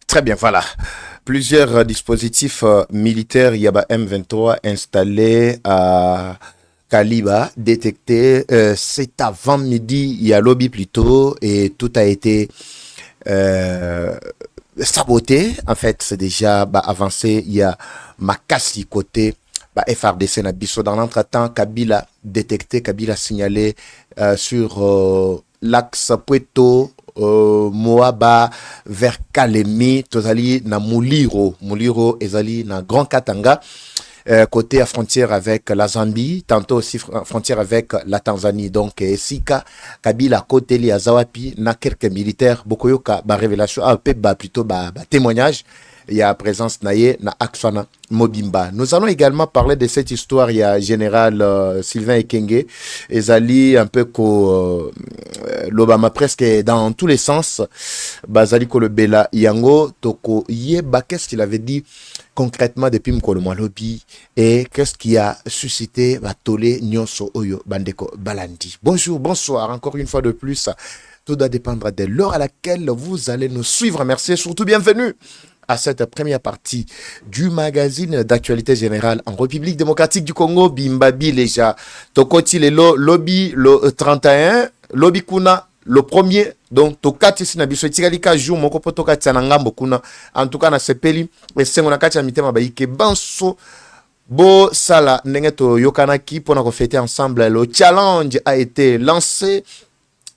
Très bien, voilà. Plusieurs dispositifs militaires Yaba M23 installés à Kaliba, détectés. C'est avant midi, il y a lobby plutôt, et tout a été euh, saboté. En fait, c'est déjà avancé. Il y a Makassi côté FRDC Nabiso. Dans l'entretemps, Kabila détecté, Kabila signalé sur l'axe Puerto Moaba vers Kalemi, tozali na Muliro. Muliro ezali na Grand Katanga. Côté à frontière avec la Zambie, tantôt aussi frontière avec la Tanzanie. Donc, Sika, Kabila, côté li Azawapi, na quelques militaires, Bokoyoka, révélation, plutôt, témoignage. Il y a présence naye na Akswana Mobimba. Nous allons également parler de cette histoire. Il y a général Sylvain Ekenge, Ezali un peu l'Obama presque dans tous les sens. Bazali Kolobela Yango Toko Yeba, qu'est-ce qu'il avait dit concrètement depuis Mkolo Lobby et qu'est-ce qui a suscité Batole Nyonso Oyo Bandeko Balandi. Bonjour, bonsoir, encore une fois de plus. Tout doit dépendre de l'heure à laquelle vous allez nous suivre. Merci et surtout bienvenue à cette première partie du magazine d'actualité générale en République démocratique du Congo, Bimbabi Leja. Tokoti Lelo, lobby le 31, lobby kuna le premier, donc tokati sinabiso tigalika jour moko po tokati na ngambo kuna. En tout cas na sepeli et sengo na kati ya mitema baike banso bo sala ndenge to yokanaki pour na fêter ensemble. Le challenge a été lancé.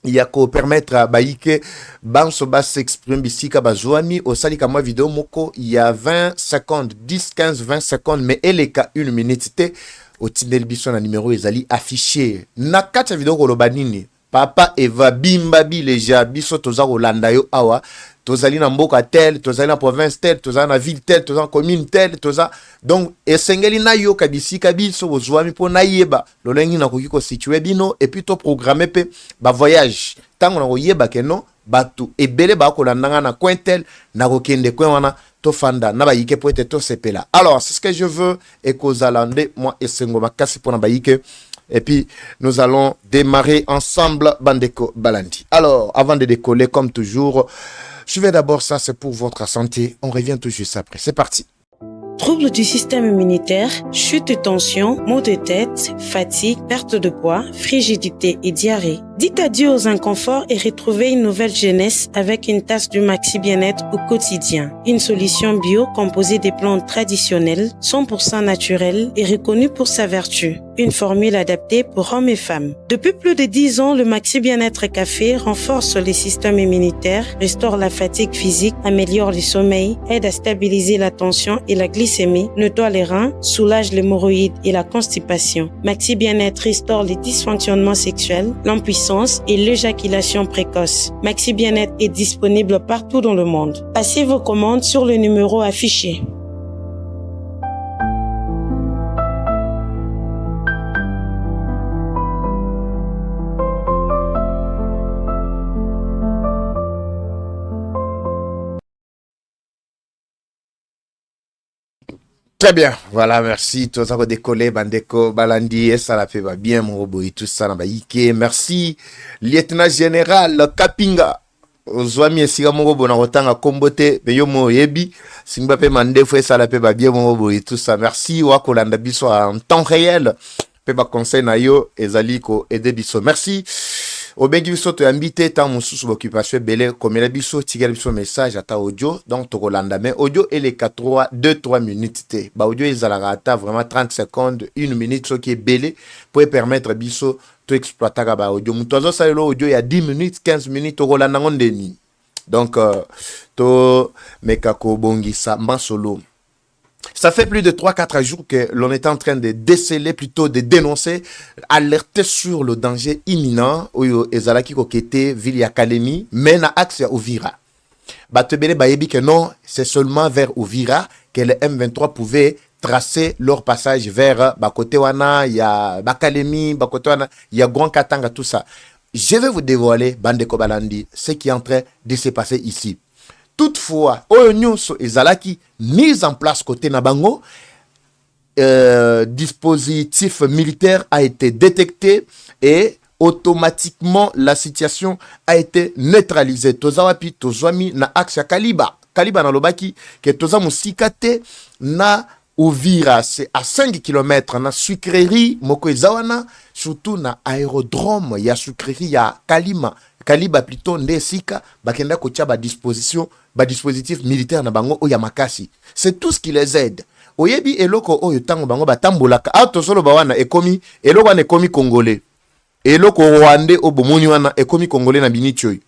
Il y a qu'à permettre à Baïke Banso Bas s'exprimer Bissika Bazouami au Salika moi vidéo moko il y a 20 secondes 10 15 20 secondes mais elle est qu'à 1 minute au Tindel Bisson numéro ezali affiché nakata vidéo kolobanini papa Eva Bimbabi leja biso toza kolanda yo awa tozali na mboka tel tozali na province tel tozali na ville tel tozali na commune tel toza donc esengeli na yo kabisika biso bozwami po na yeba lolengi na koki ko situer bino et puis to programmer pe ba voyage tango na koyeba ke non batu ebele ba kolandanga na coin tel na kokende coin wana to fanda na ba yike po ete to sepela. Alors c'est ce que je veux et kozalande moi esengo makasi po na ba yike. Et puis, nous allons démarrer ensemble, Bandeko Balandi. Alors, avant de décoller, comme toujours, je vais d'abord, ça c'est pour votre santé. On revient tout juste après. C'est parti. Troubles du système immunitaire, chute de tension, maux de tête, fatigue, perte de poids, frigidité et diarrhée. Dites adieu aux inconforts et retrouvez une nouvelle jeunesse avec une tasse du Maxi Bien-être au quotidien. Une solution bio composée des plantes traditionnelles, 100% naturelles et reconnue pour sa vertu. Une formule adaptée pour hommes et femmes. Depuis plus de 10 ans, le Maxi Bien-être Café renforce les systèmes immunitaires, restaure la fatigue physique, améliore le sommeil, aide à stabiliser la tension et la glycémie, nettoie les reins, soulage l'hémorroïde et la constipation. Maxi Bien-être restaure les dysfonctionnements sexuels, l'impuissance et l'éjaculation précoce. Maxi Bien-être est disponible partout dans le monde. Passez vos commandes sur le numéro affiché. Très bien, voilà, merci. Tout ça va décoller, Bandeko Balandi, et ça la fait bien, mon robot, et tout ça, merci, lieutenant général Kapinga. Ozwami esika moko bona kotanga kombote pe yo mo yebi simba pe mandefo ça la pe ba bien mon robot et tout ça. Merci wa kolanda biso en temps réel pe ba conseil na yo ezali ko aider biso. Merci. Obengi biso to invité tant mosusu occupation belé comme la biso tigel biso message ata audio donc to kolanda mais audio et les 2-3 minutes te ba audio ezalaka ata vraiment 30 secondes 1 minute ce qui est belé pour permettre biso to exploiter ba audio mutozo sa lo audio ya 10 minutes 15 minutes to kolanda ngondeni donc to mekako bongisa solo. Ça fait plus de 3-4 jours que l'on est en train de déceler, plutôt de dénoncer, alerter sur le danger imminent où Ezalaki Kokete, Ville Académie, mène à axe à Ouvira. Batebele Bayebi que non, c'est seulement vers Ouvira que les M23 pouvaient tracer leur passage vers Bakotewana, il y a Bakalemi, Bakotewana, il y a Grand Katanga, tout ça. Je vais vous dévoiler, Bandeko Balandi, ce qui est en train de se passer ici. Toutefois, Oyonyoso et Zalaki, mise en place côté Nabango, dispositif militaire a été détecté et automatiquement la situation a été neutralisée. Tozawapi, Tozwami, na axe Kaliba. Kaliba na lobaki que toza musika te na Uvira, c'est à 5 km na sucrerie moko ezawana, surtout na aérodrome ya sucrerie ya Kaliba plutôt ndesika bakenda kotia ba dispositif militaire na bango o ya makasi. C'est tout ce qui les aide. Oyebi eloko oyo tango bango batambolaka atosolo bawana ekomi eloko wana ekomi congolais. Eloko rwandais o bomoni wana ekomi congolais na binichoy.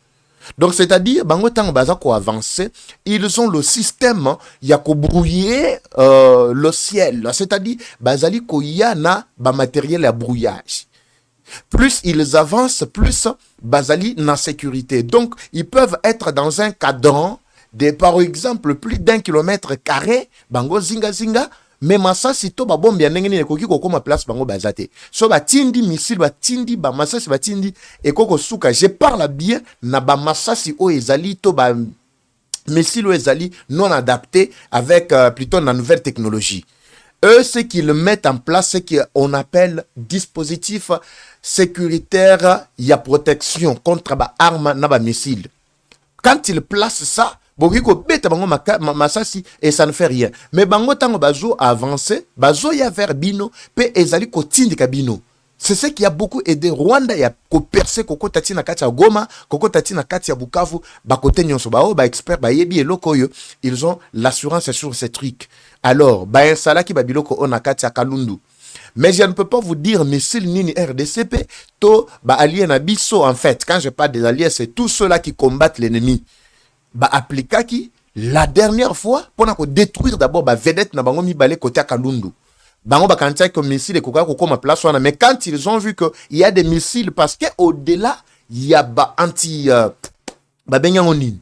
Donc, c'est-à-dire, bango tango bazako avancer, ils ont le système ya ko brouiller le ciel. C'est-à-dire, bazali ko yana ba matériel à brouillage. Plus ils avancent, plus bazali na sécurité. Donc, ils peuvent être dans un cadran de, par exemple, plus d'1 kilomètre carré, bango zinga zinga, mais masasi to ba bombi ndengeni ekoki kokoma place bango bazate. So ba tindi missile ba tindi ba masasi ba tindi ekoko suka. Je parle bien na ba masasi o ezali to ba missile o ezali non adapté avec plutôt la nouvelle technologie. Eux, ce qu'ils mettent en place, c'est qu'on appelle dispositif sécuritaire, il y a protection contre ba arme na ba missile. Quand ils placent ça, bokiko beta bango masasi et ça ne fait rien. Mais bango tango bazo avancer, bazo ya vers bino pe ezali kotindika bino. C'est ce qui a beaucoup aidé Rwanda ya ko percer koko tati na kati ya Goma, koko tati na kati ya Bukavu, ba kote nyonso ba o ba expert ba yebi eloko yo, ils ont l'assurance sur ces trucs. Alors, ba insala ki ba biloko on na kati ya Kalundu. Mais je ne peux pas vous dire missile nini RDCP to ba allié na biso en fait. Quand je parle des alliés, c'est tous ceux-là qui combattent l'ennemi. Ba aplikaki la dernière fois pour détruire d'abord ba vedette na bango mibale côté Kalundu. Bango ba kantia que missile koka kokoma place wana, mais quand ils ont vu que il y a des missiles parce que au-delà il y a ba anti ba benyangonini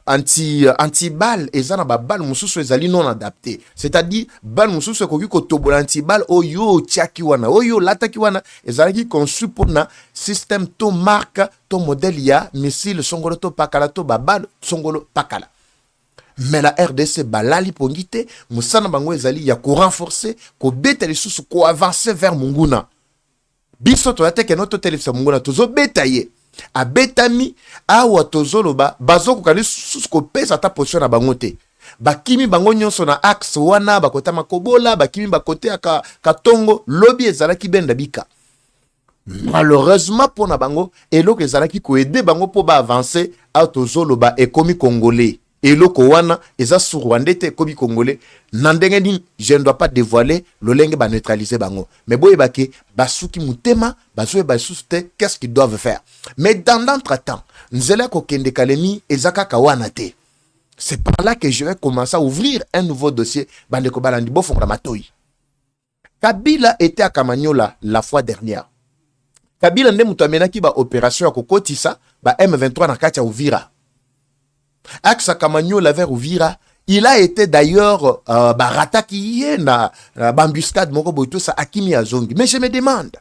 anti balle ezana ba balle mususu ezali non adapté, c'est-à-dire balle mususu koki ko tobola anti balle oyo tiaki wana oyo lataki wana ezali conçu pour na système to marque to modèle ya missile songolo to pakala to ba balle songolo pakala. Mais la RDC balali pongite musana bango ezali ya ko renforcer ko beta les sous ko avancer vers Munguna biso to ateke noto telefisa Munguna tozo betaye a betami awa tozoloba bazoko kali susko pesa ta position na bangote bakimi bango nyonso na axe wana bakota makobola bakimi bakote aka katongo lobby ezalaki benda bika. Malheureusement pour na bango eloko ezalaki ko aider bango po ba avancer a tozoloba ekomi congolais eloko wana eza sur Rwandais ekomi congolais nandengeni je ne dois pas dévoiler le lenge ba neutraliser bango mais boye bake basuki mutema bazoe basuste qu'est-ce qu'ils doivent faire. Mais dans l'entretemps nzela ko kende kalemi ezaka kawana te. C'est par là que je vais commencer à ouvrir un nouveau dossier bandeko balandi bofonga matoi. Kabila était à Kamanyola la fois dernière. Kabila nde mutu amenaki ba opération ya kokotisa ba M23 na kati ya Uvira. Axa Kamanyola vers Uvira, il a été d'ailleurs barataki na bambuscade moko boito sa akimi azongi. Mais je me demande,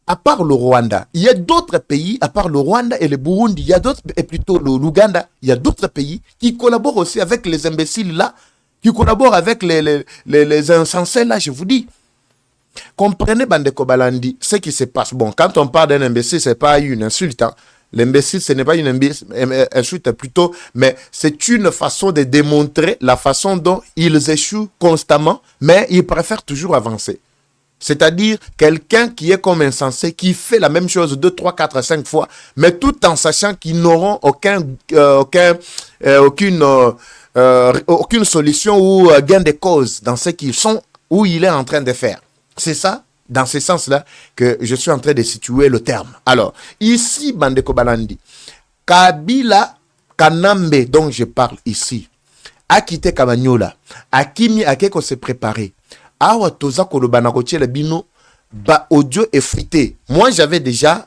à part le Rwanda, il y a d'autres pays, à part le Rwanda et le Burundi, il y a d'autres, et plutôt l'Ouganda, il y a d'autres pays qui collaborent aussi avec les imbéciles là, qui collaborent avec les insensés là, je vous dis. Comprenez, Bandeko Balandi, ce qui se passe. Bon, quand on parle d'un imbécile, c'est pas une insulte, hein. L'imbécile, ce n'est pas une insulte plutôt, mais c'est une façon de démontrer la façon dont ils échouent constamment, mais ils préfèrent toujours avancer. C'est-à-dire quelqu'un qui est comme insensé, qui fait la même chose 2, 3, 4, 5 fois, mais tout en sachant qu'ils n'auront aucune solution ou gain de cause dans ce qu'ils sont ou il est en train de faire. C'est ça, dans ce sens-là, que je suis en train de situer le terme. Alors, ici, Bandeko Balandi, Kabila Kanambe, dont je parle ici, a quitté Kamanyola, a Kimi Akeko s'est préparé. Awa toza kolobana kotie le bino, ba audio effrité. Moi, j'avais déjà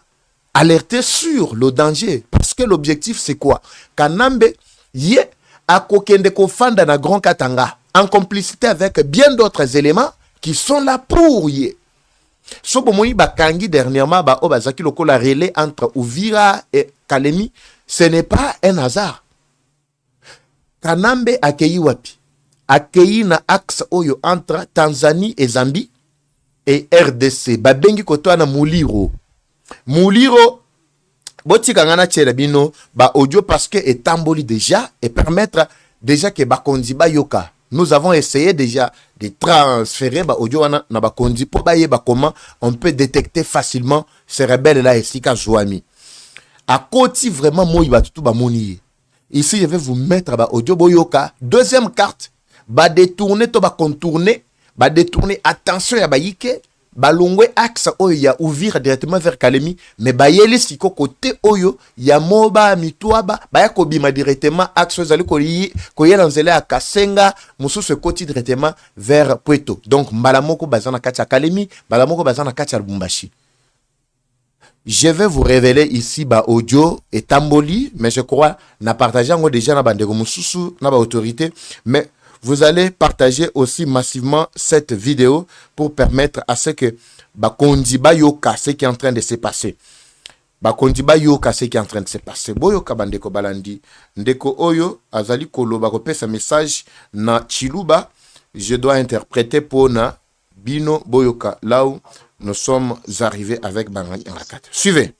alerté sur le danger, parce que l'objectif, c'est quoi? Kanambe, yé, a kokende kofanda na Grand Katanga, en complicité avec bien d'autres éléments qui sont là pour yé. Sobomoyi bakangi dernièrement ba obazaki lokola relais entre Uvira et Kalemi, ce n'est pas un hasard. Kanambe akei wapi? Akei na axe oyo entre Tanzanie et Zambie et RDC. Babengi koto na Muliro. Muliro botika ngana tchela bino ba audio parce que etamboli déjà et permettre déjà que bakonzi ba yoka. Nous avons essayé déjà de transférer ba audio wana na bakonzi pour ba yeba comment on peut détecter facilement ces rebelles là esika Zwami. À côté vraiment moi ba tout ba moni. Ici je vais vous mettre ba audio boyoka. Deuxième carte, ba détourner to ba contourner, ba détourner attention ya ba yike. Balongwe axe oyo ya ouvrir directement vers Kalemi mais bayeli siko côté oyo ya moba mitwaba baya kobima directement axe zali ko yela nzela ya Kasenga mususu koti directement vers Pweto. Donc mbala moko bazana kati ya Kalemi, mbala moko bazana kati ya Lubumbashi. Je vais vous révéler ici ba audio et tamboli mais je crois na partager ngo déjà na bandeko mususu na ba autorité mais vous allez partager aussi massivement cette vidéo pour permettre à ce que Bakondi Bayoka ce qui est en train de se passer. Bakondi Bayoka ce qui est en train de se passer. Boyoka bandeko balandi. Ndeko oyo azali koloba kopesa message na Chiluba. Je dois interpréter pour na Bino Boyoka. Là où nous sommes arrivés avec Bangali Ngakat. Suivez.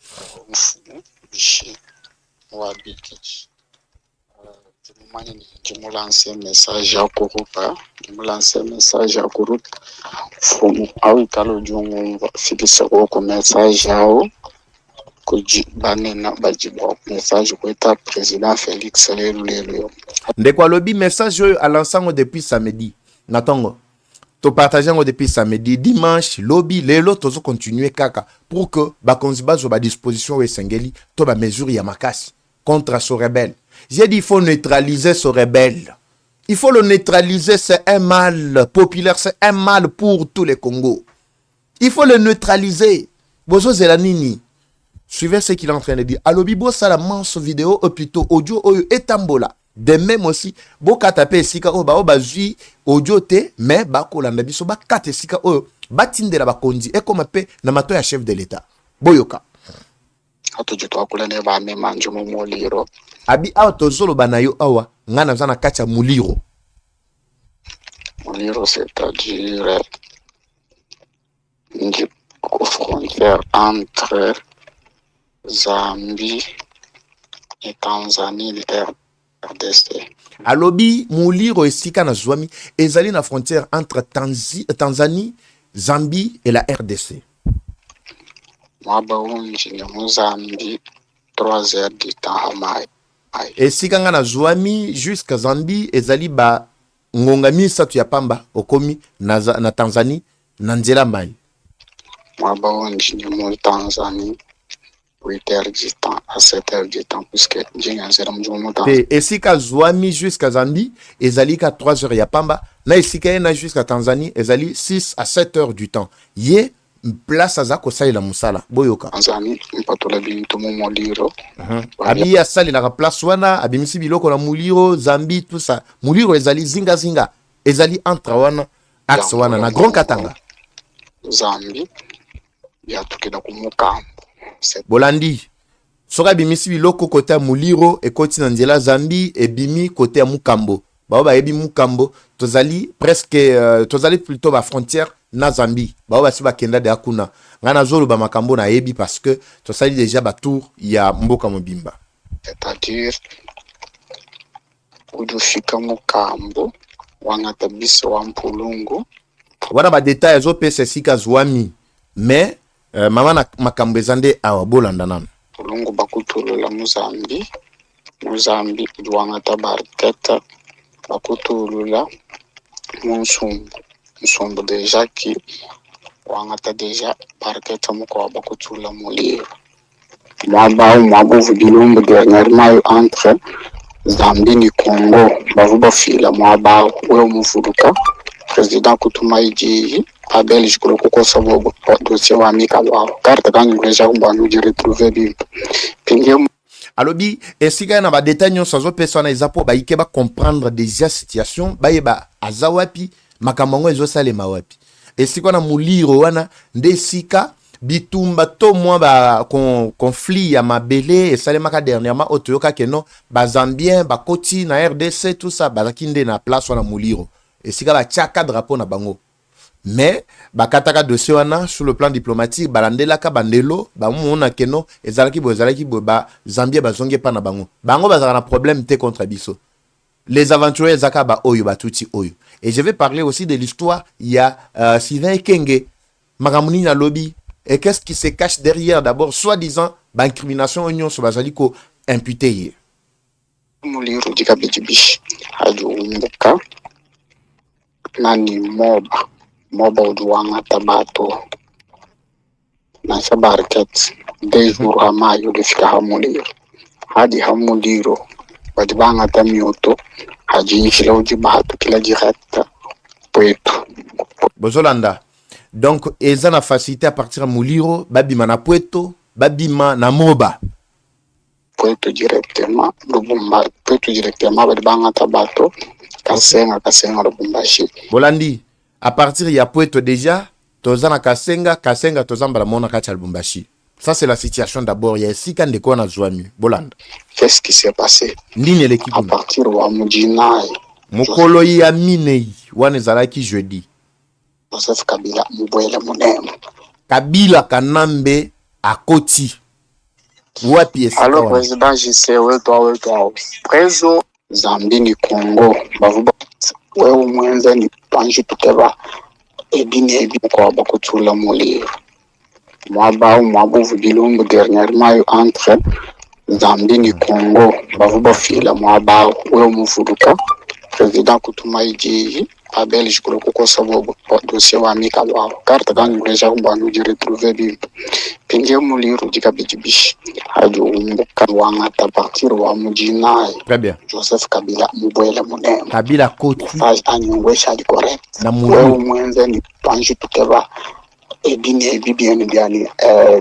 Je me lance un message à Kurupa. Je me lance un message à Kurupa. From Awikalo Jungo, Fibisako, message à Koji Banena Bajibo, message pour le président Félix Lelou. Ndeko lobi message à l'ensemble depuis samedi. Natongo. To partager depuis samedi, dimanche, lobby, les autres tozo continuer kaka pour que Bakonziba zo ba disposition et Sengeli to ba mesure ya makasi contre ce rebelle. J'ai dit il faut neutraliser ce rebelle. Il faut le neutraliser, c'est un mal populaire, c'est un mal pour tous les Congos. Il faut le neutraliser. Bozo Zelanini. Suivez ce qu'il est en train de dire. Alobibo salamanso vidéo ou plutôt audio et tambola. De même aussi, boka tape esika o ba zui audio te mais ba ko landa biso ba kate esika o batinde la bakondi e comme pe na mato ya chef de l'état. Boyoka. Abi awa tozolo banayo awa ngana zana kacha muliro. Muliro c'est-à-dire une frontière entre Zambie et Tanzanie et RDC. Alobi muliro esika na Zwami ezali na frontière entre Tanzanie, Zambie et la RDC. Zambie 3 heures du temps et si kanga na Zwami jusqu'à Zambie ezali ba ngonga misatu ya pamba okomi na Tanzanie na nzela mai Tanzanie 8 heures du temps à 7 heures du temps puisque et si ka Zwami jusqu'à Zambie ezali ka 3 heures ya pamba na esika na jusqu'à Tanzanie ezali 6 à 7 heures du temps ye place azako salela musala boyoka Tanzanie mpatola bintu mu muliro abi ya salela ka place wana abimisi biloko na muliro Zambie tout ça muliro ezali zinga ezali entre wana axe wana na Grand Katanga Zambie ya tukida ku Mukambo bolandi soka bimisi biloko côté ya muliro e koti na nzela Zambie e bimi côté ya Mukambo ba ebi Mukambo tozali presque tozali plutôt ba frontière na Zambie ba basi ba kenda de akuna ngana zolo ba makambo na yebi parce que to sali déjà ba tour ya mboka mobimba c'est-à-dire udufika Mukambo wangata biso wa Mpulungu wana ba détails zo pese sika Zwami mais mama na makambo ezande awa bolanda nana Mpulungu bakutulula Muzambi wangata barketa bakutulula Nsumbu déjà qui wangata déjà barketa muko bakutula muliro mwaba vilumbu dernièrement entre Zambie ni Congo bavuba fila mwaba we mufuruka président kutuma iji a Belgique ko sabogo dossier wa mika wa carte kangu déjà mbanu je retrouver bi pinge alobi esika na ba détails nyonso zo persona ezapo ba ikeba comprendre déjà situation ba yeba azawapi makamango ezosalema wapi esika na muliro wana nde sika bitumba to mwa ba conflit ya mabele esalemaka dernièrement otoyoka keno ba Zambien ba koti na RDC tout ça ba kinde na place wana muliro esika ba chaka drapeau na bango mais bakataka dossier wana sur le plan diplomatique balandelaka bandelo bamona keno ezalaki bo ba Zambie bazongi pa na bango bazaka na problème te contre biso. Les aventuriers zaka ba oyo batuti oyo. Et je vais parler aussi de l'histoire, il y a Sylvain Ekenge makamuni na lobby. Et qu'est-ce qui se cache derrière d'abord soi-disant incrimination union sur bazaliko imputé. Muliro dikabijibishi ajuumbuka nani moba ujuwanga tabato na sabarket dejuru hamayo lifika hamuliro hadi hamuliro badibanga tamioto hajinshila ujibatu kila jirata pwetu Bozolanda. Donc eza na facilité à partir à muliro babima na pweto babima na moba pwetu directement badibanga tabato kasenga Lubumbashi. Bolandi, à partir ya Pweto déjà, tozana Kasenga tozamba la mona kacha Lubumbashi. Ça c'est la situation d'abord, il y a ici quand de quoi na Zouami. Bolanda. Qu'est-ce qui s'est passé? Nini l'équipe. À partir wa Mujinai. Mokolo ya minei, wane zalaki jeudi. Joseph Kabila mbwele munemu. Kabila kanambe akoti. Wapi esi. Alors président JC wetu prezo Zambini Congo bavuba wewe mwenza ni panji tukeba ebine kwa bakutula muliro mwabu bilumbu dernièrement entre Zambini Congo bavuba fila mwaba wewe mufuduka président kutuma iji abel jikolo kuko sababu dossier wa mika wao carte gangu deja kumbanu je retrouver bi pinje muliro dikabijibishi ajuumbuka wanga ta partir wa Mujinai. Très bien. Joseph Kabila mbwele munemu. Kabila koti. Anyongwesha di correct. Na wewe mwenze ni panji tukeba ebine bibieni byani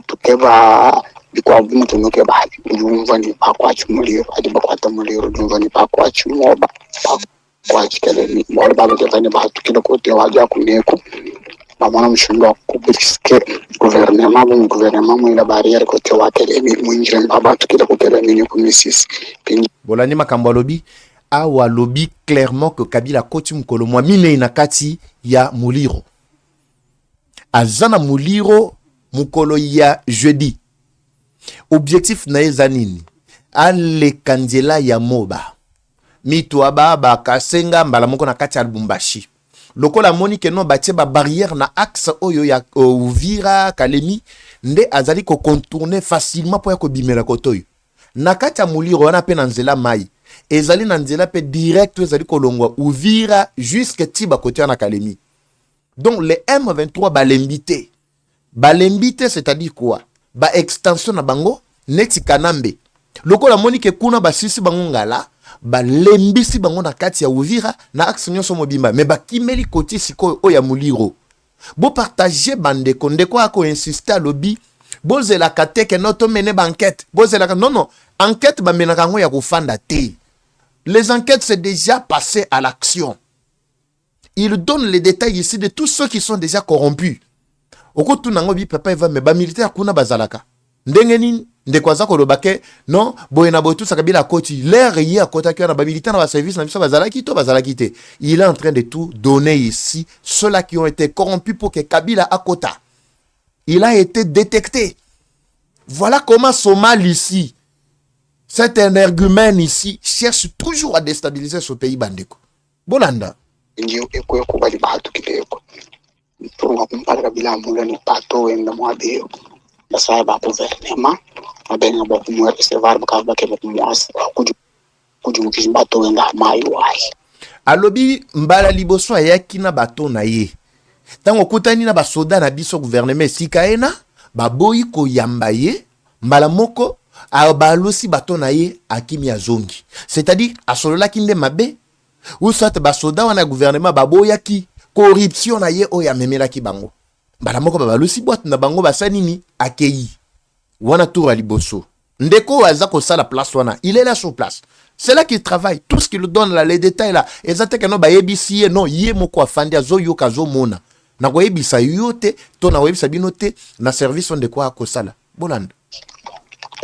tukeba bikwa mtu nuke bahali njumva ni pakwachi muliro adi bakwata muliro njumva ni pakwachi moba pakwachi kelemi mwale baba jazani bahatu kila kote wajia kuneko bamana mshindo kubiske gouvernement mwila barrière kote wa kelemi mwinjire mbaba tukila kukelemi ni kumisisi Bolani makambo lobi awa lobi clairement que Kabila koti mukolo mwa mine inakati ya muliro azana muliro mukolo ya jeudi. Objectif na ezanini ale kandela ya moba mitu ababa Kasenga mbala moko na kati ya Lubumbashi lokola moni ke no batie ba barrière na axe oyo ya Uvira Kalemi nde azali ko contourner facilement pour ya ko bimela kotoyo na kati ya muliro wana pe na nzela mai ezali na nzela pe direct ezali ko longwa Uvira jusque tiba kote na Kalemi. Donc les M23 balembité c'est-à-dire quoi ba extension na bango neti kanambe lokola moni ke kuna basisi bango ngala balembisi bango na kati ya Uvira na axe nyonso mobimba mais bakimeli koti siko oya muliro bo partager bandeko ndeko ako insister lobby bozela kateke noto mene banquête bozela non enquête ba menaka ngo ya kufanda te. Les enquêtes c'est déjà passé à l'action. Il donne les détails ici de tous ceux qui sont déjà corrompus. Okotu nango bi papa eva me ba militaire kuna bazalaka ndenge nini ndeko za ko lobake non boyena botu sakabila koti l'air yi akota kyo na ba militaire na ba service na biso bazalaki to bazalaki te. Il est en train de tout donner ici ceux-là qui ont été corrompus pour que Kabila akota. Il a été détecté. Voilà comment Somal ici, cet énergumène ici, cherche toujours à déstabiliser ce pays bandeko. Bolanda. Ndio eko kubali bahatu kileko. Turunga kumpala bila mula ni pato wenda mwabeo. Basaya ba gouvernement, abenga ba kumwe recevoir bakaba ke ba kumwasa kuju mukishimbato wenda mayi wai. Alobi mbala liboso ayaki na bato na ye. Tango kutani na basoda na biso gouvernement sikaena, baboyi ko yamba ye, mbala moko abalosi bato na ye akimi azongi. C'est-à-dire asolola kinde mabe ou soit basoda wana gouvernement baboyaki corruption na ye oya memela ki bango. Mbala moko babalosi boîte na bango basanini akeyi. Wana tour liboso. Ndeko aza ko sala place wana, il est là sur place. C'est là qu'il travaille. Tout ce qu'il donne là, les détails là. Exactement no ba yebisi non yé moko afandi azo yoka zo mona. Na ko yebisa yote to na yebisa binote na service on de quoi akosala. Bolanda.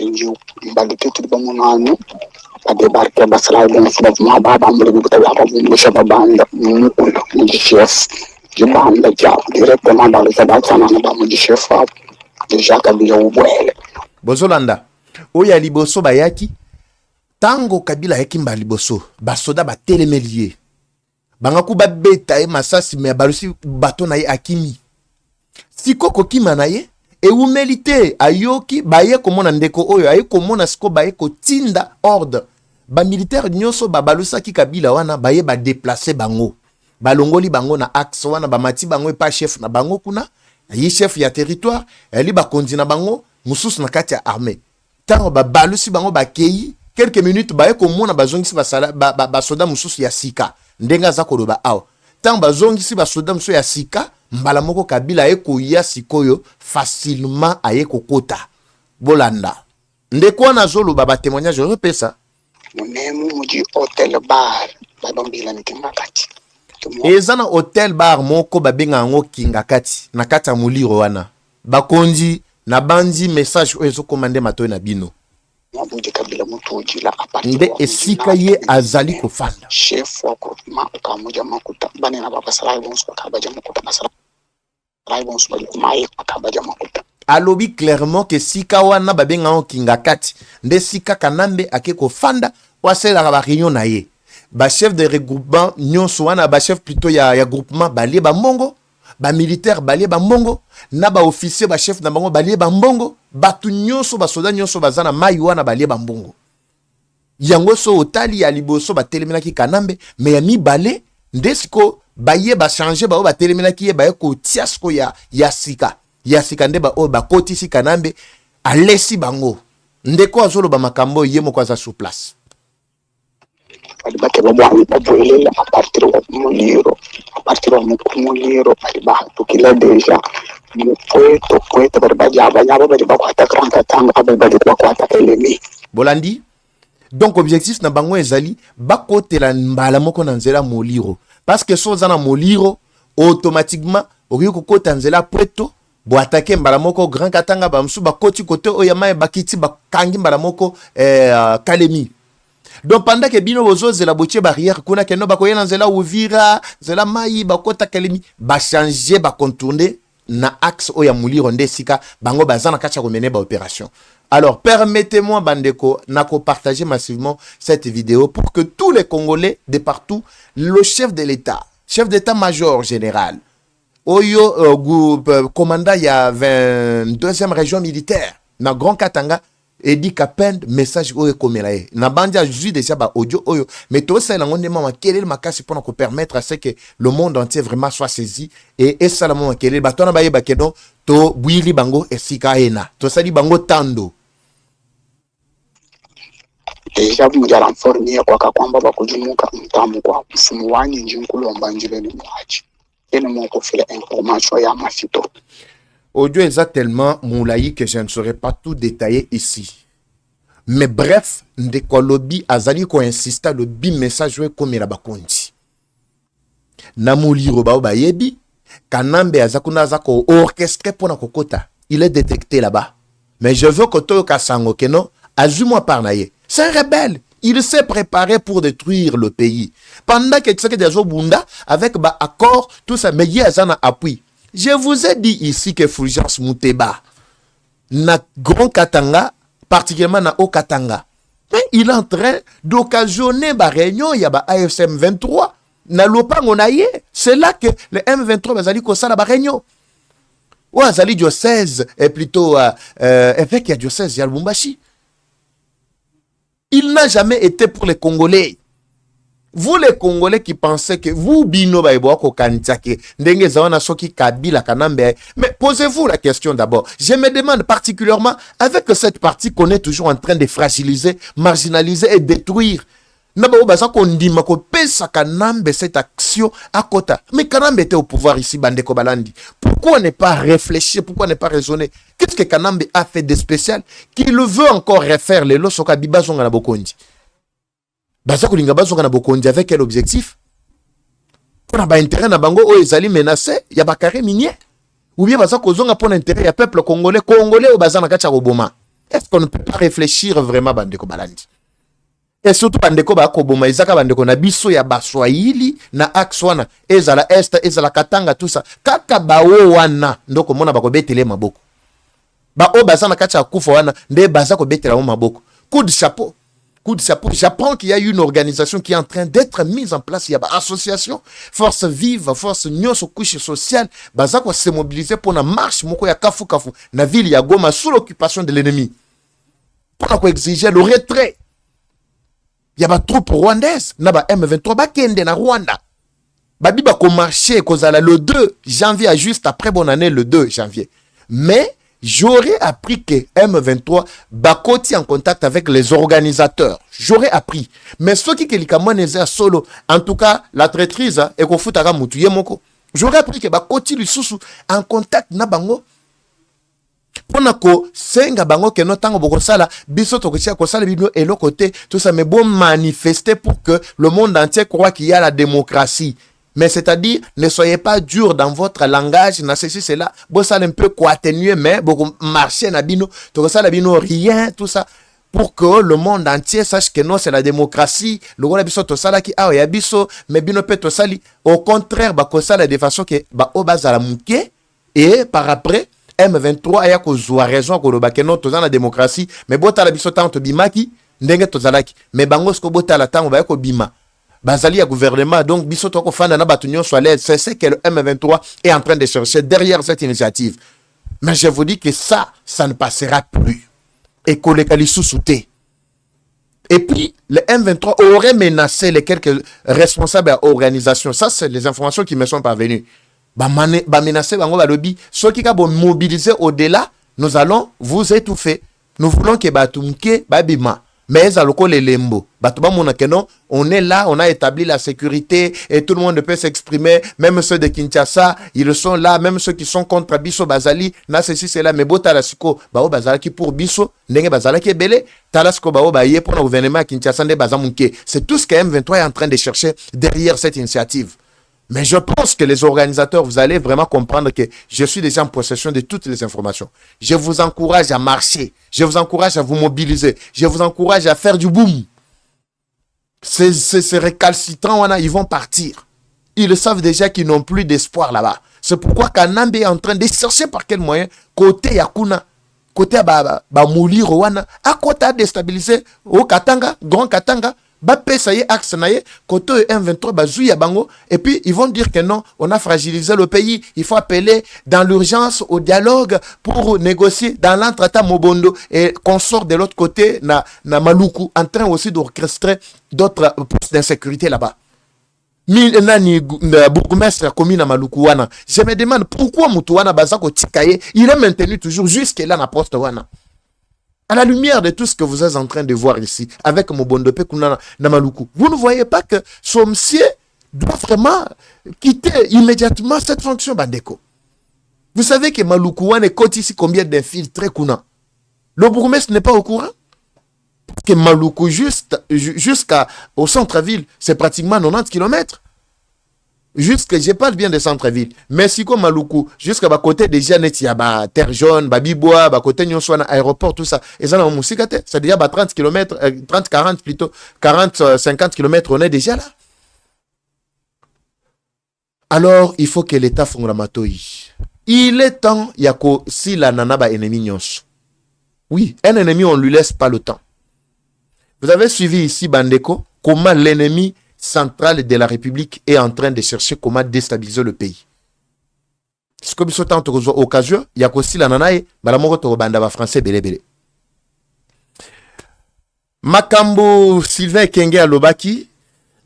Ndio mbalite tu bango nanu. Adebarke basala bon sabab ma baba mbele butaga ko mbusha babanda chef je bande directement dans le sabbat du chef déjà Kabila Ubwele. Bozolanda oya liboso bayaki tango Kabila yaki mba liboso basoda batelemelie banga ku babeta e masasi me balusi bato na ye akimi siko kokima na ye eumelite ayoki baye komona ndeko oyo aye komona siko baye kotinda ordre ba militaire nyoso babalusaki Kabila wana baye ba déplacer bango balongoli bango na axe wana bamati bango pa chef na bango kuna yi chef ya territoire ali bakonzi na bango mususu na kati ya armée tango babalusi bango bakei quelques minutes baye komona bazongisi basala basoda mususu ya sika ndenga za koloba awa tango bazongisi basoda mususu ya sika mbala moko Kabila ekoya sikoyo facilement aye kokota bolanda ndeko wana zoloba ba témoignage repesa munemu muji hotel bar badombila nikingakati ezana hotel bar moko babenga ngo kingakati na kati ya muliro wana bakonzi na bandi message oyo ezokomande matoyi na bino Mwabuji Kabila mutuji la nde esika ye azali kofanda chef wa groupement ukamuja makuta bane na baba salai bonso bakabaja makuta basala salai bonso mai bakabaja makuta alobi clairement que sika wana babenga ngo kingakati nde sika Kanambe ake kofanda wasela ba réunion na ye ba chef de regroupement nyonso wana ba chef plutôt ya groupement balie ba mbongo ba militaire balie ba mbongo na ba officier ba chef na bango balie ba mbongo batu nyonso ba soda nyonso bazana mai wana balie ba mbongo yango so otali ya liboso ba telemelaki Kanambe mais ya mibale ndesiko baye ba changer ba ba telemelaki ye baye ko tiasko ya sika nde ba o ba kotisi Kanambe alesi bango ndeko azolo ba makambo ye moko aza sur place balibake babwani babwelela a partir wa muliro balibahatukila deja mupweto bali bajabanyabo bali bakwata kranta tanga bali bakwata elemi bolandi donc objectif na bango ezali bakotela mbala moko na nzela moliro parce que so zana moliro automatiquement okoki kokota nzela pweto bo attaquer mbala moko grand katanga bamsu bakoti kote oyama bakiti bakangi mbala moko Kalemi. Donc pendant que bino bozo la botie barrière kuna keno bakoyena nzela Uvira nzela mai bakota Kalemi ba changer ba contourner na axe oya muliro ndesika bango bazana kacha ko mener ba opération. Alors permettez-moi bandeko nako partager massivement cette vidéo pour que tous les Congolais de partout, le chef de l'État, chef d'état-major général oyo commandant ya 22e région militaire na Grand Katanga Edi Kapend message oyo komela ye na banja ju déjà ba audio oyo mais to ça lango ndema makelele makasi pour nous permettre à ce que le monde entier vraiment soit saisi et ça la mo makelele batona ba yeba kedo to bwili bango esika ena to sali bango tando deja mujala informia kwa kwamba bakujumuka mtamu kwa mfumu wanyi njinkulu wa mbanjile ni mwaji ene mwako file information ya mafito. Audio est tellement moulaï que je ne saurais pas tout détailler ici. Mais bref, ndekolobi azali ko insista le bi message comme la bakonti. Na muliro ba bayebi Kanambe azakuna azako orchestré pour na kokota. Il est détecté là-bas. Mais je veux que to kasango keno azuma parnaye. C'est un rebelle. Il s'est préparé pour détruire le pays. Pendant que tu sais que des bunda avec ba accord tout ça mais y a un appui. Je vous ai dit ici que Fulgence Mouteba na Grand Katanga, particulièrement na Haut Katanga, mais il est en train d'occasionner ba réunion ya ba AFC M23 na lopango na ye. C'est là que le M23 bazali ko sala ba réunion. Ou azali diocèse et plutôt évêque ya diocèse ya Lubumbashi. Il n'a jamais été pour les Congolais. Vous les Congolais qui pensez que vous bino ba ko kantiake ndenge zawana soki Kabila Kanambe, mais posez-vous la question d'abord. Je me demande particulièrement avec cette partie qu'on est toujours en train de fragiliser, marginaliser et détruire. Naba baza ko ndima ko pesa Kanambe cette action à Kota. Mais Kanambe était au pouvoir ici Bandeko Balandi. Pourquoi ne pas réfléchir, pourquoi ne pas raisonner? Qu'est-ce que Kanambe a fait de spécial qu'il veut encore refaire les lois soka bibazonga na bokondi? Baza kulinga bazonga na bokondi avec quel objectif? Pour ba intérêt na bango o ezali menacé ya ba carré minier ou bien baza kozonga pour l'intérêt ya peuple congolais o baza na kacha koboma. Est-ce qu'on ne peut pas réfléchir vraiment Bandeko Balandi? et surtout bandeko ba koboma izaka bandeko na biso ya baswahili na akswana ezala est ezala katanga tout ça kaka bawo wana ndoko mona bakobetele maboko ba o bazana kacha kufa wana nde baza kobetela mo maboko. Coup de chapeau. J'apprends qu'il y a une organisation qui est en train d'être mise en place. Il y a une association, force vive, force nyonso couche sociale. Baza ko se mobiliser pour la marche moko ya kafu na ville ya Goma sous l'occupation de l'ennemi. Pour exiger le retrait. Il y a ba troupes rwandaises na ba M23 ba kende na Rwanda. Babi ba ko marcher kozala le 2 janvier juste après bonne année le 2 janvier. Mais j'aurais appris que M23 bakoti en contact avec les organisateurs. J'aurais appris. Mais ceux qui likamwaneze solo, en tout cas, la traîtrise, et qu'on fout à mutu yemoko. J'aurais appris que bakoti lisusu en contact na bango. Pona ko senga bango ke no tango bokosala biso tokotia kosala bino et l'autre côté tout ça mais bon manifester pour que le monde entier croit qu'il y a la démocratie. Mais c'est-à-dire, ne soyez pas dur dans votre langage, na ceci, cela. Bon, ça un peu quoi atténuer, mais beaucoup marcher na bino, tout ça, la bino, rien, tout ça. Pour que le monde entier sache que non, c'est la démocratie. Le roi biso to sala ki, ah, ya biso, mais bino pe to sali. Au contraire, bah, ko sala de façon que, bah, au bas à la mouké, et par après, M23 aya ko zoua raison, ko lo ba que non, to la démocratie, mais bota la biso tanto bimaki, ndenge to zalaki. Mais bango sko bota la tango, ba ko bima. Bazali à gouvernement, donc biso toko fanda na batunyon soit l'aide. C'est ce que le M23 est en train de chercher derrière cette initiative. Mais je vous dis que ça ne passera plus. Et kolekali sous-souté. Et puis, le M23 aurait menacé les quelques responsables à l'organisation. Ça, c'est les informations qui me sont parvenues. Ba menacer bango ba lobby. Ceux qui vont mobiliser au-delà, nous allons vous étouffer. Nous voulons que batumke babima. Mais les lembo. On est là, on a établi la sécurité et tout le monde peut s'exprimer. Même ceux de Kinshasa, ils sont là. Même ceux qui sont contre Bisso Bazali, na ceci, c'est là. Mais bo talasiko, bao bazala qui pour Bisso, nenge bazala qui est belé, talasiko bao baye pour le gouvernement Kinshasa de bazamunke. C'est tout ce que M23 est en train de chercher derrière cette initiative. Mais je pense que les organisateurs, vous allez vraiment comprendre que je suis déjà en possession de toutes les informations. Je vous encourage à marcher. Je vous encourage à vous mobiliser. Je vous encourage à faire du boom. Ces récalcitrants, ils vont partir. Ils savent déjà qu'ils n'ont plus d'espoir là-bas. C'est pourquoi Kanambe est en train de chercher par quel moyen, côté Yakuna, côté Mouli, Rwanda, à côté à déstabiliser au Katanga, Grand Katanga, Bape ça y est axe naie côté M23 bazouya bango et puis ils vont dire que non, on a fragilisé le pays, il faut appeler dans l'urgence au dialogue pour négocier dans l'entretemps Mobondo et qu'on sort de l'autre côté na Maluku en train aussi d'orchestrer d'autres postes d'insécurité là-bas. Nani bourgmestre commune à Maluku wana. Je me demande pourquoi Mutuwana Bazako Tikaye, il est maintenu toujours jusque là na poste wana. À la lumière de tout ce que vous êtes en train de voir ici, avec Mobondo Pekuna Namaluku, vous ne voyez pas que son monsieur doit vraiment quitter immédiatement cette fonction, Bandeko. Vous savez que Maluku est côté ici combien d'infiltrés Kuna. Le bourgmestre n'est pas au courant. Parce que Maluku, jusqu'au centre-ville, c'est pratiquement 90 km. Je parle bien de centre-ville. Mais si comme Maluku, jusqu'à côté de Jeannette, il y a Terre Jaune, Bibois, côté Nyonswana, aéroport, tout ça. Et ça, dans Moussikate, c'est déjà 30 km, 30, 40 plutôt, 40, 50 km, on est déjà là. Alors, il faut que l'État fonde la matoi. Il est temps, Yako, si la nanaba ennemi nyons. Oui, un ennemi, on ne lui laisse pas le temps. Vous avez suivi ici, Bandeko, comment l'ennemi centrale de la République est en train de chercher comment déstabiliser le pays. Ce que nous avons occasion, il y a aussi la nanae, malamongo to banda ba français belé belé. Makambo Sylvain Kenge Alobaki.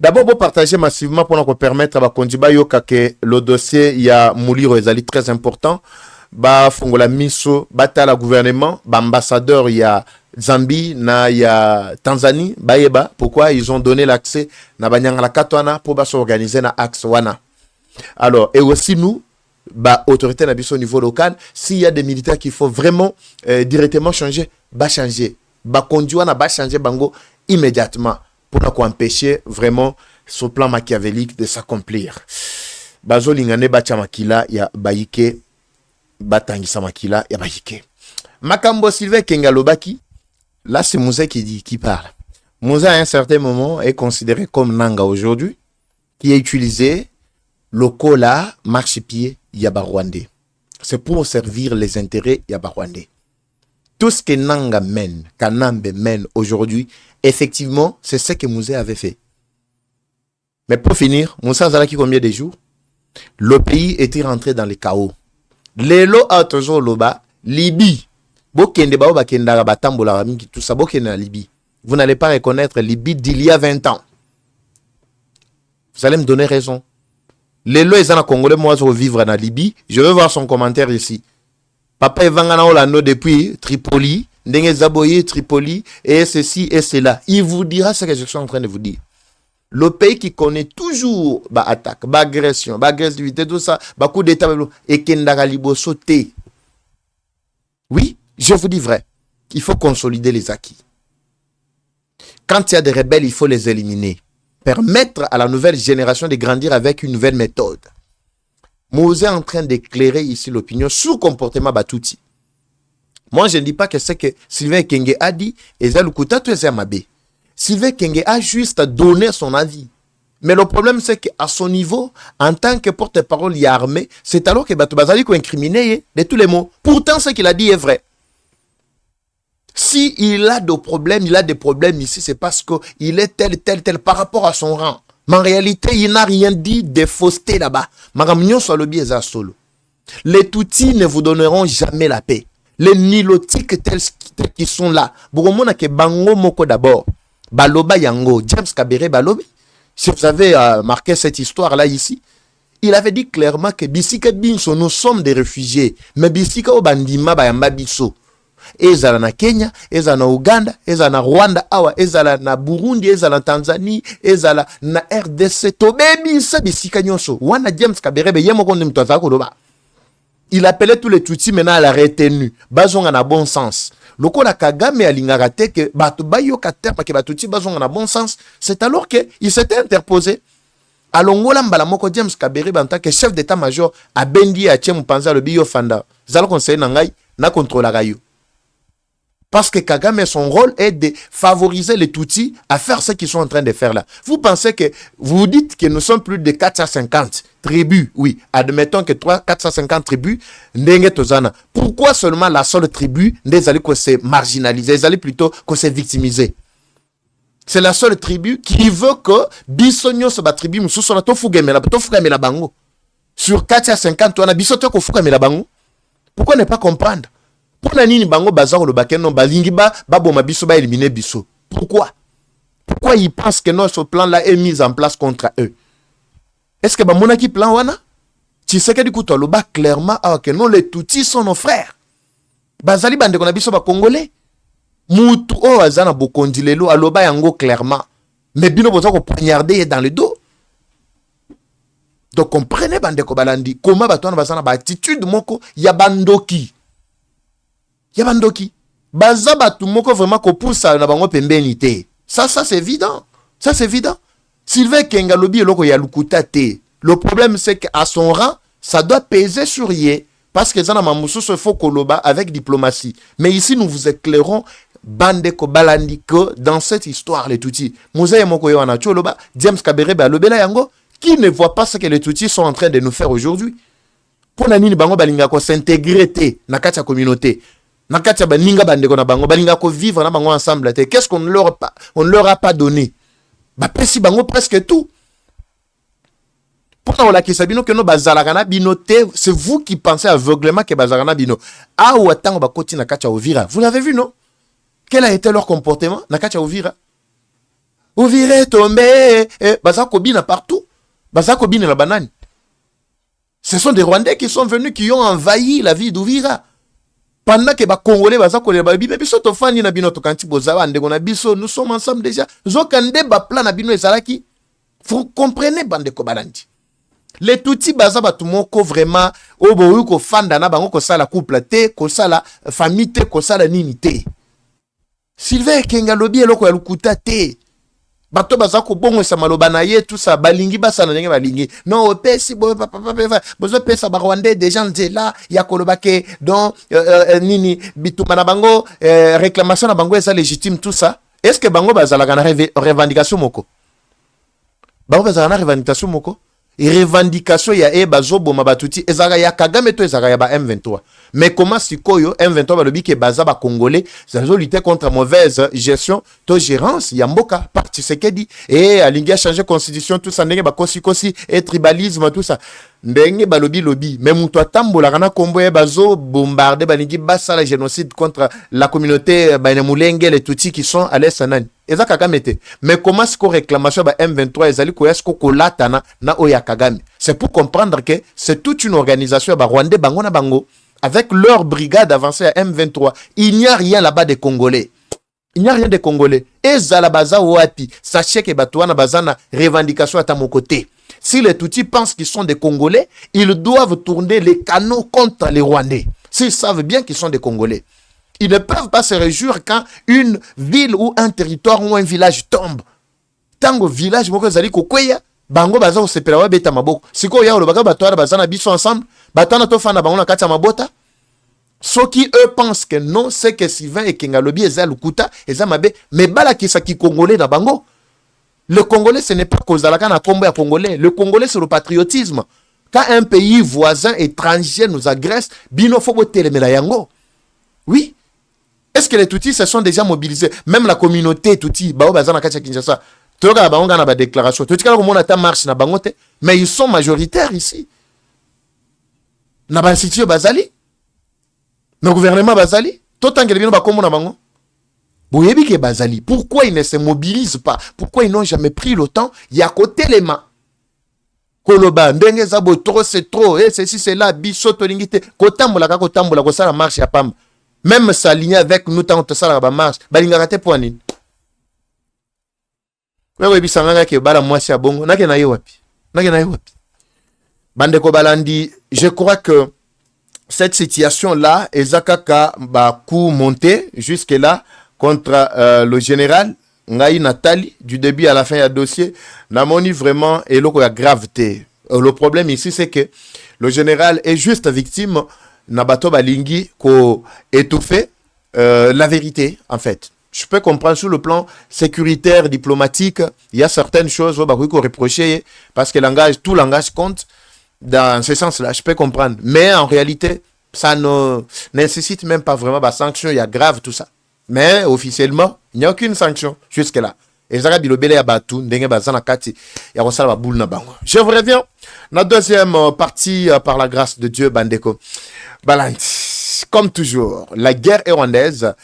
D'abord, vous partagez massivement pour nous permettre à Kondiba Yoka que le dossier, il y a Mouliro Ezali très important. Ba Fongola Miso, Batala gouvernement, ba ambassadeur, il y a Zambie, il y a Tanzanie, Bayeba. Pourquoi ils ont donné l'accès na Banyangala Katwana pour s'organiser na axe wana. Alors, et aussi nous, autorité au niveau local, s'il y a des militaires qu'il faut vraiment directement changer, changer. Conduire na changer bango immédiatement pour nous empêcher vraiment ce plan machiavélique de s'accomplir. Bazo lingane bachamakila ya bayike batangisa makila ya bayike. Makambo Sylvain Kengalobaki. Là, c'est Mouzé qui parle. Moussa, à un certain moment, est considéré comme Nanga aujourd'hui, qui est utilisé le cola marchepied Yaba-Rwandais. C'est pour servir les intérêts Yaba-Rwandais. Tout ce que Nanga mène, Kanambe mène aujourd'hui, effectivement, c'est ce que Moussa avait fait. Mais pour finir, Moussa Zalaki combien de jours? Le pays était rentré dans le chaos. Lelo a toujours loba, Libye. Bokende ba bakenda batambola ramingi tout ça bokende na Libye. Vous n'allez pas reconnaître Libye d'il y a 20 ans. Vous allez me donner raison. Lelo est un Congolais, moi je veux vivre en Libye. Je veux voir son commentaire ici. Papa Evangana Olano depuis Tripoli, Ndenge Zaboye, Tripoli, et ceci et cela. Il vous dira ce que je suis en train de vous dire. Le pays qui connaît toujours attaque, agression, agressivité, tout ça, coup d'état, et Kendara Libo sauté. Oui, je vous dis vrai. Il faut consolider les acquis. Quand il y a des rebelles, il faut les éliminer. Permettre à la nouvelle génération de grandir avec une nouvelle méthode. Mose est en train d'éclairer ici l'opinion sur le comportement Batouti. Moi, je ne dis pas que c'est que Sylvain Kenge a dit, et Zalukuta, tu es Mabé. Sylvain Kenge a juste donné son avis. Mais le problème, c'est qu'à son niveau, en tant que porte-parole armé, c'est alors que Batou Bazali est incriminé de tous les mots. Pourtant, ce qu'il a dit est vrai. Si il a des problèmes ici, c'est parce qu'il est tel par rapport à son rang. Mais en réalité, il n'a rien dit de fausseté là-bas. Les Tutsis ne vous donneront jamais la paix. Les Nilotiques tels qui sont là. Bouromona ke bango moko d'abord. Baloba yango. James Kabere Balobi. Si vous avez marqué cette histoire-là ici, il avait dit clairement que Bisika Binso, nous sommes des réfugiés. Mais Bisika Obandima Bayamba Biso. Ezala na Kenya, ezala na Uganda, ezala na Rwanda, awa, ezala na Burundi, ezala na Tanzanie, ezala na RDC, tobebi sa bisika nyonso. Wana James Kaberebe yemo konde mtoza koloba. Il appelait tous les Tutsis maintenant à la retenue. Bazonga na bon sens. Loko la Kagame alingaka te que bato bayoka terme ke Batutsi bazonga na bon sens. C'est alors que il s'était interposé. Alongola mbala moko James Kaberebe en tant que chef d'état-major a bendi a tiem panza le biyo fanda. Zalo conseiller na ngai na contrôle gayo. Parce que Kagame, son rôle est de favoriser les Tutsis à faire ce qu'ils sont en train de faire là. Vous pensez que, vous dites que nous sommes plus de 450 tribus. Oui, admettons que 450 tribus, pourquoi seulement la seule tribu des allés qu'on s'est marginalisé, des allés plutôt qu'on s'est victimisé? C'est la seule tribu qui veut que Bissonio se bat tribu, bango. Sur 450, on a Bissonio ko fuga bango. Pourquoi ne pas comprendre? Pourquoi nini bango bazaro le bakeno balingi ba boma biso ba éliminer biso? Pourquoi ils pensent que notre plan là est mis en place contre eux? Est-ce que bamona ki plan wana? Tu sais que du coup le bas clairement que non, les Tutsis sont nos frères. Bazali bande kona biso ba congolais. Mutu o azana bokondilelo aloba yango clairement. Mais bino boza ko poignarder dans le dos. Donc comprenez bande ko balandi comment batona bazana ba attitude moko ya bandoki. Yabandoki. Baza batu moko vraiment ko poussa na bango pembeni te. Ça c'est évident. Ça c'est évident. Sylvain Kengalobi eloko ya lukuta te. Le problème c'est qu'à son rang, ça doit peser sur yé parce que zana mamusu se faut koloba avec diplomatie. Mais ici nous vous éclairons bande ko balandi que dans cette histoire les Tutsis. Mouzaye moko yo ana choloba, James Kaberebe alobela yango qui ne voit pas ce que les Tutsis sont en train de nous faire aujourd'hui. Pour nani bango balinga ko s'intégrer te na kati ya communauté. Nakatia baninga bandeko na bango balinga ko vivre na bango ensemble. Qu'est-ce qu'on ne leur a pas donné? Ba pesi bango presque tout. Pourtant on a qui sabino que no bazalaka na bino te, c'est vous qui pensez aveuglément que bazalaka na bino. Ah ou attend ba koti na katia Uvira. Vous l'avez vu non? Quel a été leur comportement na katia Uvira? Uvira est tombé, bazako bina partout. Bazako bina la banane. Ce sont des Rwandais qui sont venus qui ont envahi la ville d'Uvira. Pendant que les Congolais baza koleba biso biso to fani na bino to kanti boza ndeko na biso, nous sommes ensemble déjà. Zokande ba plan na bino ezalaki. Vous comprenez bande ko balandi. Les Tutsis baza batu moko vraiment obo ko fanda na bango ko sala couple te, ko sala famille te, ko sala nini te. Sylvain Kengalobi eloko ya lukuta te. Bato baza ko bongo sa maloba na ye tout ça balingi basa na ndenge balingi. Non opesi bozo pesa ba Rwandais des gens là ya koloba ke donc nini bituma na bango réclamation na bango est légitime tout ça. est-ce que bango bazalaka na revendication moko? Bango bazalaka na revendication moko? Revendication ya bazoboma batuti ezaka ya Kagame to ezaka ya ba M23. Mais comment sikoyo M23 balobi ke baza ba congolais ça veut lutter contre mauvaise gestion to gérance ya mboka par Tshisekedi et alingi a changer constitution tout ça ndenge ba kosi et tribalisme tout ça ndenge balobi lobi mais muto atambola kana kombo ya bazo bombarder balingi basa la génocide contre la communauté Banyamulenge les Tutsi qui sont à l'est nani eza Kagame te. Mais comment est-ce qu'on réclamation ba M23 ezali ko est-ce ko latana na oya Kagame? C'est pour comprendre que c'est toute une organisation ba Rwandais bango na bango avec leur brigade avancée à M23. Il n'y a rien là-bas des Congolais. Il n'y a rien de Congolais. Et Zalabaza Ouapi, sachez que Batouana Bazana revendication à mon côté. Si les Tutsis pensent qu'ils sont des Congolais, ils doivent tourner les canaux contre les Rwandais. S'ils savent bien qu'ils sont des Congolais. Ils ne peuvent pas se réjouir quand une ville ou un territoire ou un village tombe. Tango village, moko zali kokweya, bango baza o sepela wa beta maboko. Siko ya olobaka batwara bazana biso ensemble, batwana to fana bango na kati ya mabota. Ceux qui eux pensent que non, c'est que Sylvain et Kengalobi eza lukuta, eza mabe, mais bala kisa ki congolais na bango. Le Congolais, ce n'est pas kozalaka na kombo ya Congolais. Le Congolais, c'est le patriotisme. Quand un pays voisin étranger nous agresse, bino fobo telemela yango. Oui. Est-ce que les Tutsis se sont déjà mobilisés? Même la communauté Tutsi, bao bazana kacha Kinshasa. Toga bango na ba déclaration. Tutsi kala komona ta marche na bangote, mais ils sont majoritaires ici. Na ba institution bazali. Le gouvernement bazali. Totangeli bino ba kombo na bango. Boyebi ke bazali. Pourquoi ils ne se mobilisent pas? Pourquoi ils n'ont jamais pris le temps? Il y a côté les mains. Koloba ndenge zabo trop c'est trop et ceci c'est là biso tolingite kotambola ka kotambola ko sala marche ya pamba. Même s'aligner avec nous tant que ça la marche, balinga te pour nini. Wewe bisanga ke bala mwasi ya bongo, nake na yewapi. Nake na yewapi. Bandeko balandi, je crois que cette situation là ezakaka ba coup monté jusque là contre le général Ngai Nathalie du début à la fin du dossier n'a moni vraiment et l'eau la gravité. Le problème ici c'est que le général est juste victime Nabato Balingi ko étouffé la vérité en fait. Je peux comprendre sur le plan sécuritaire, diplomatique, il y a certaines choses qu'on reprocher parce que tout langage compte dans ce sens-là, je peux comprendre. Mais en réalité, ça ne nécessite même pas vraiment de sanction, il y a grave tout ça. Mais officiellement, il n'y a aucune sanction jusque-là. Et ça bilobele ya batu ndenge bazana kati ya kosala ba boule na bango. Je vous reviens la deuxième partie par la grâce de Dieu bandeko. Balanti, comme toujours, la guerre est rwandaise,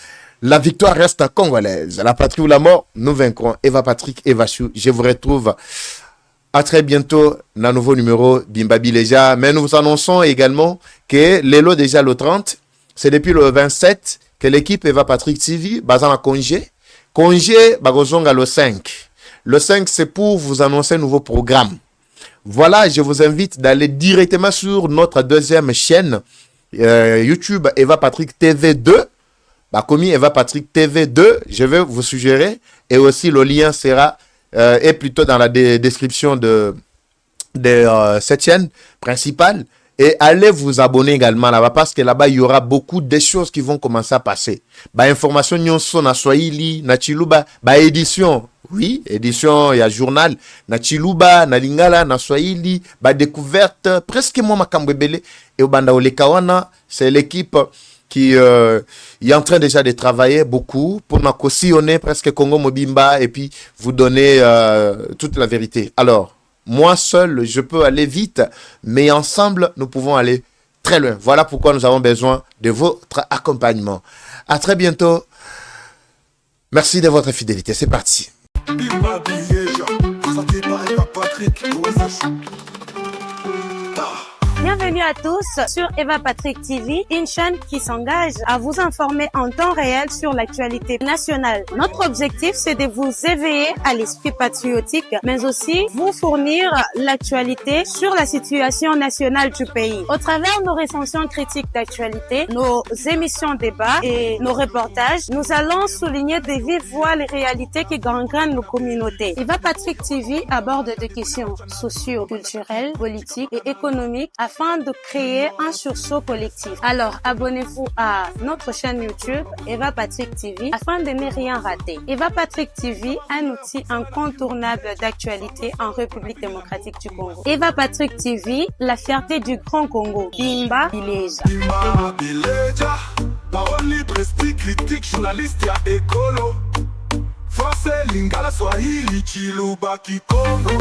la victoire reste congolaise. La patrie ou la mort, nous vaincrons. Eva Patrick, Eva Chou, je vous retrouve à très bientôt dans un nouveau numéro Bimbabi Leja. Mais nous vous annonçons également que l'élo déjà le 30, c'est depuis le 27 que l'équipe Eva Patrick TV bazana congé. Congé bagozonga le 5. Le 5, c'est pour vous annoncer un nouveau programme. Voilà, je vous invite d'aller directement sur notre deuxième chaîne YouTube Eva Patrick TV 2. Bah, commis Eva Patrick TV 2, je vais vous suggérer. Et aussi, le lien sera est plutôt dans la description de cette chaîne principale. Et allez vous abonner également là-bas parce que là-bas, il y aura beaucoup de choses qui vont commencer à passer. Bah, information nyonso na Swahili, na Chiluba, bah, édition. Oui, édition, il y a journal, na Chiluba, na Lingala, na Swahili, bah, découverte, presque moi, Makambwebele. Et au Banda Olekawana, c'est l'équipe qui est en train déjà de travailler beaucoup pour nous cautionner presque Congo Mobimba et puis vous donner toute la vérité. Alors, moi seul, je peux aller vite, mais ensemble, nous pouvons aller très loin. Voilà pourquoi nous avons besoin de votre accompagnement. À très bientôt. Merci de votre fidélité. C'est parti. Bienvenue à tous sur Eva Patrick TV, une chaîne qui s'engage à vous informer en temps réel sur l'actualité nationale. Notre objectif, c'est de vous éveiller à l'esprit patriotique, mais aussi vous fournir l'actualité sur la situation nationale du pays. Au travers de nos recensions critiques d'actualité, nos émissions débats et nos reportages, nous allons souligner de vive voix les réalités qui gangrènent nos communautés. Eva Patrick TV aborde des questions socio-culturelles, politiques et économiques afin de créer un sursaut collectif. Alors, abonnez-vous à notre chaîne YouTube Eva Patrick TV afin de ne rien rater. Eva Patrick TV, un outil incontournable d'actualité en République démocratique du Congo. Eva Patrick TV, la fierté du Grand Congo. Bimba Bileja. Bimba Bileja. Parole libre, esprit critique, journaliste ya écolo. Français, Lingala, Swahili, Chiluba, Kikongo.